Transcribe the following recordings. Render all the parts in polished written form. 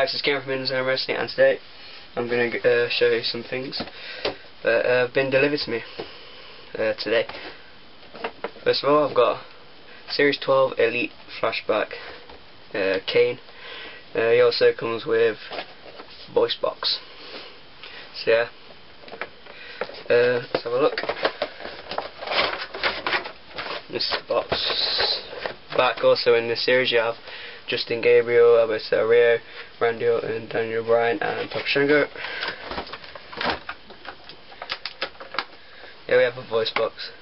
Hi, this is Kane from Indonesia Wrestling, and today I'm going to show you some things that have been delivered to me today. First of all, I've got Series 12 Elite Flashback Kane. He also comes with voicebox. So yeah, let's have a look. This is the box. Back also in this series you have Justin Gabriel, Alberto Rio, Randy Orton, Daniel Bryan, and Papa Shango. Here we have a voice box.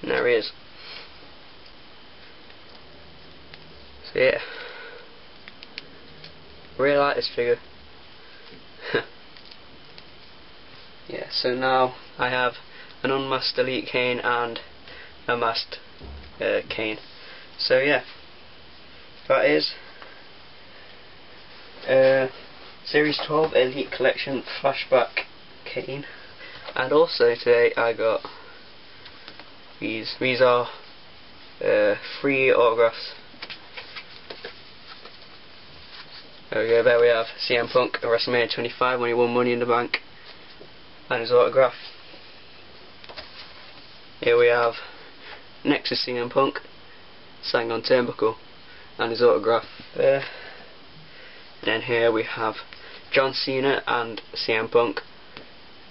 And there he is. So yeah, really like this figure. Yeah, so now I have an unmasked Elite Kane and a masked Kane. So yeah, that is Series 12 Elite Collection Flashback Kane. And also today I got these. These are 3 autographs. There we go, there we have CM Punk at WrestleMania 25 when he won Money in the Bank and his autograph. Here we have next to CM Punk, sang on Turnbuckle, and his autograph there. And then here we have John Cena and CM Punk,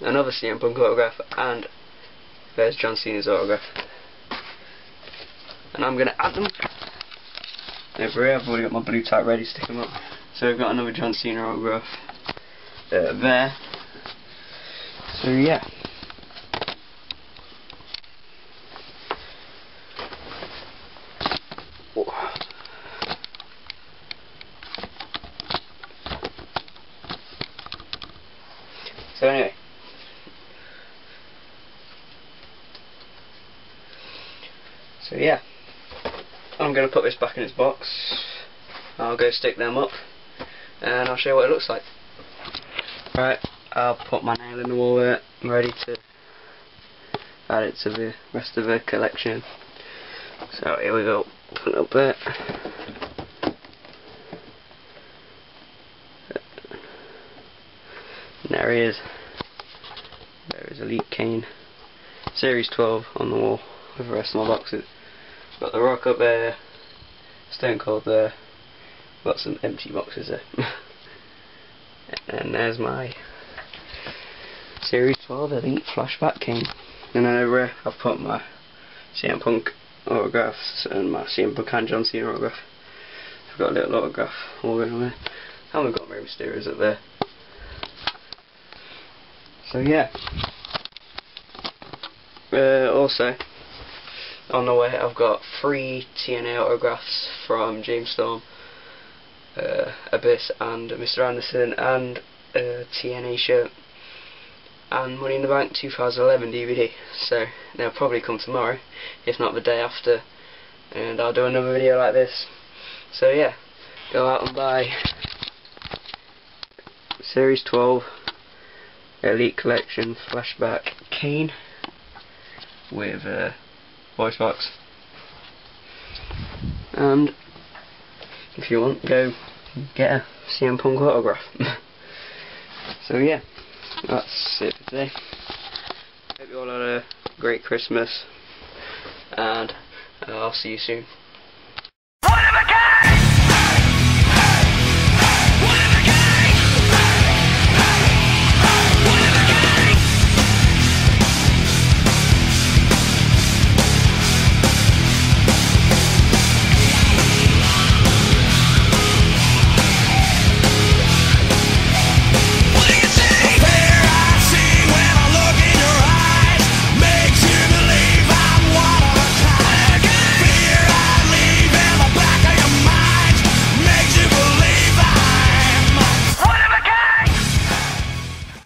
another CM Punk autograph, and there's John Cena's autograph. And I'm going to add them over here. I've already got my blue tack ready to stick them up. So we've got another John Cena autograph there. So yeah. So anyway. So yeah. I'm going to put this back in its box. I'll go stick them up and I'll show you what it looks like. Right, I'll put my nail in the wall there. I'm ready to add it to the rest of the collection. So here we go. Put it up there. And there he is. There is Elite Kane. Series 12 on the wall with the rest of my boxes. Got The Rock up there. Stone Cold there. Got some empty boxes there. And there's my Series 12 Elite Flashback Kane. And then over here I've put my CM Punk autographs and my CM Punk and John Cena autograph. I've got a little autograph all going on there. And we've got Rey Mysterio's up there. So yeah. Also, on the way I've got 3 TNA autographs from James Storm, Abyss and Mr. Anderson, and a TNA shirt and Money in the Bank 2011 DVD. So they'll probably come tomorrow, if not the day after, and I'll do another video like this. So yeah, go out and buy Series 12 Elite Collection Flashback Kane with voicebox. And if you want, go get a CM Punk autograph. So yeah, that's it for today. Hope you all had a great Christmas, and I'll see you soon.